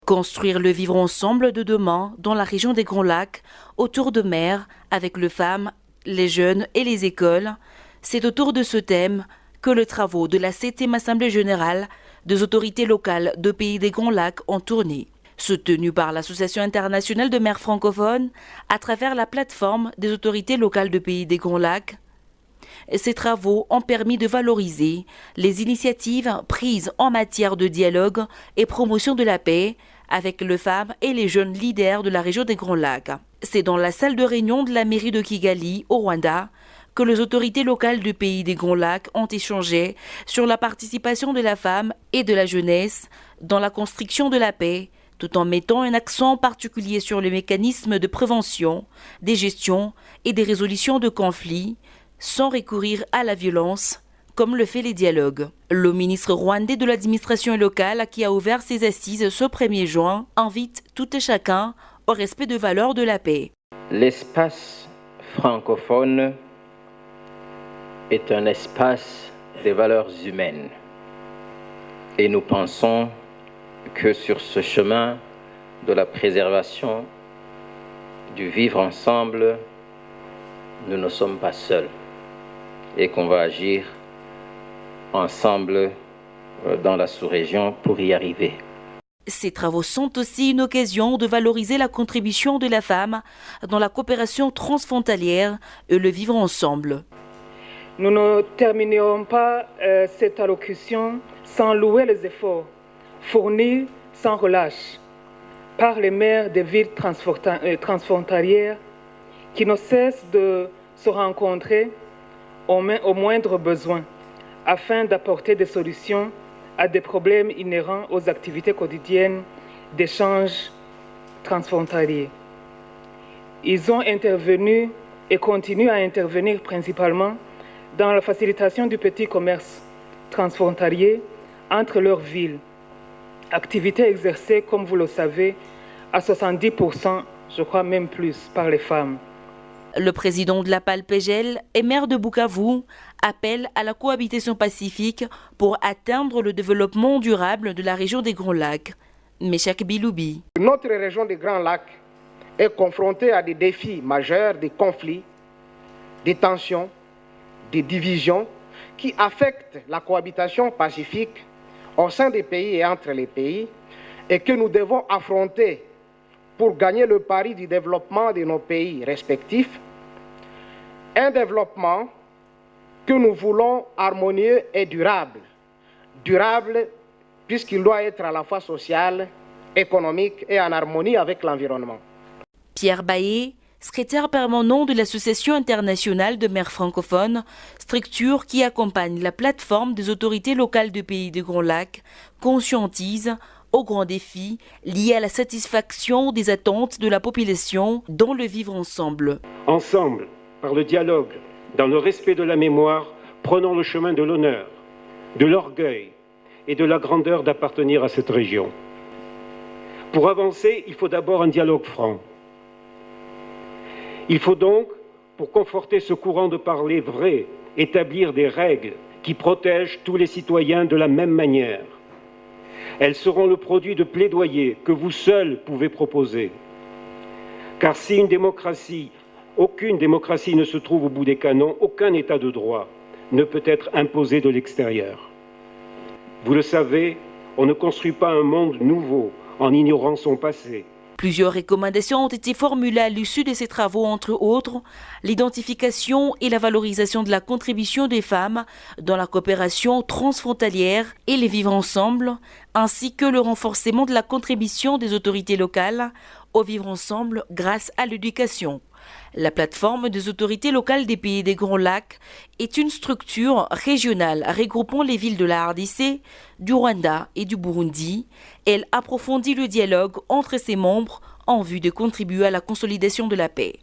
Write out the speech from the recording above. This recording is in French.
Construire le vivre ensemble de demain dans la région des Grands Lacs, autour de mer, avec les femmes, les jeunes et les écoles, c'est autour de ce thème que les travaux de la 7e Assemblée générale des autorités locales de Pays des Grands Lacs ont tourné. Soutenu par l'Association internationale de maires francophones à travers la plateforme des autorités locales de Pays des Grands Lacs, ces travaux ont permis de valoriser les initiatives prises en matière de dialogue et promotion de la paix avec les femmes et les jeunes leaders de la région des Grands Lacs. C'est dans la salle de réunion de la mairie de Kigali, au Rwanda, que les autorités locales du Pays des Grands Lacs ont échangé sur la participation de la femme et de la jeunesse dans la construction de la paix, tout en mettant un accent particulier sur les mécanismes de prévention, des gestions et des résolutions de conflits, sans recourir à la violence, comme le fait les dialogues. Le ministre rwandais de l'administration locale, qui a ouvert ses assises ce 1er juin, invite tout et chacun au respect des valeurs de la paix. L'espace francophone est un espace des valeurs humaines. Et nous pensons que sur ce chemin de la préservation du vivre ensemble, nous ne sommes pas seuls et qu'on va agir ensemble dans la sous-région pour y arriver. Ces travaux sont aussi une occasion de valoriser la contribution de la femme dans la coopération transfrontalière et le vivre ensemble. Nous ne terminerons pas cette allocution sans louer les efforts fournis sans relâche par les maires des villes transfrontalières qui ne cessent de se rencontrer au moindre besoin afin d'apporter des solutions à des problèmes inhérents aux activités quotidiennes d'échanges transfrontaliers. Ils ont intervenu et continuent à intervenir principalement dans la facilitation du petit commerce transfrontalier entre leurs villes. Activité exercée, comme vous le savez, à 70%, je crois même plus, par les femmes. Le président de la PAL-PGL et maire de Bukavu appelle à la cohabitation pacifique pour atteindre le développement durable de la région des Grands Lacs. Meshak Biloubi. Notre région des Grands Lacs est confrontée à des défis majeurs, des conflits, des tensions, des divisions qui affectent la cohabitation pacifique au sein des pays et entre les pays et que nous devons affronter pour gagner le pari du développement de nos pays respectifs, un développement que nous voulons harmonieux et durable. Durable puisqu'il doit être à la fois social, économique et en harmonie avec l'environnement. Pierre Baillet, secrétaire permanent de l'Association internationale de maires francophones, structure qui accompagne la plateforme des autorités locales du Pays des Grands Lacs, conscientise aux grands défis liés à la satisfaction des attentes de la population dans le vivre ensemble. Ensemble, par le dialogue, dans le respect de la mémoire, prenons le chemin de l'honneur, de l'orgueil et de la grandeur d'appartenir à cette région. Pour avancer, il faut d'abord un dialogue franc. Il faut donc, pour conforter ce courant de parler vrai, établir des règles qui protègent tous les citoyens de la même manière. Elles seront le produit de plaidoyers que vous seuls pouvez proposer. Car si aucune démocratie ne se trouve au bout des canons, aucun état de droit ne peut être imposé de l'extérieur. Vous le savez, on ne construit pas un monde nouveau en ignorant son passé. Plusieurs recommandations ont été formulées à l'issue de ces travaux, entre autres l'identification et la valorisation de la contribution des femmes dans la coopération transfrontalière et les vivre ensemble, ainsi que le renforcement de la contribution des autorités locales au vivre ensemble grâce à l'éducation. La plateforme des autorités locales des Pays des Grands Lacs est une structure régionale regroupant les villes de la RDC, du Rwanda et du Burundi. Elle approfondit le dialogue entre ses membres en vue de contribuer à la consolidation de la paix.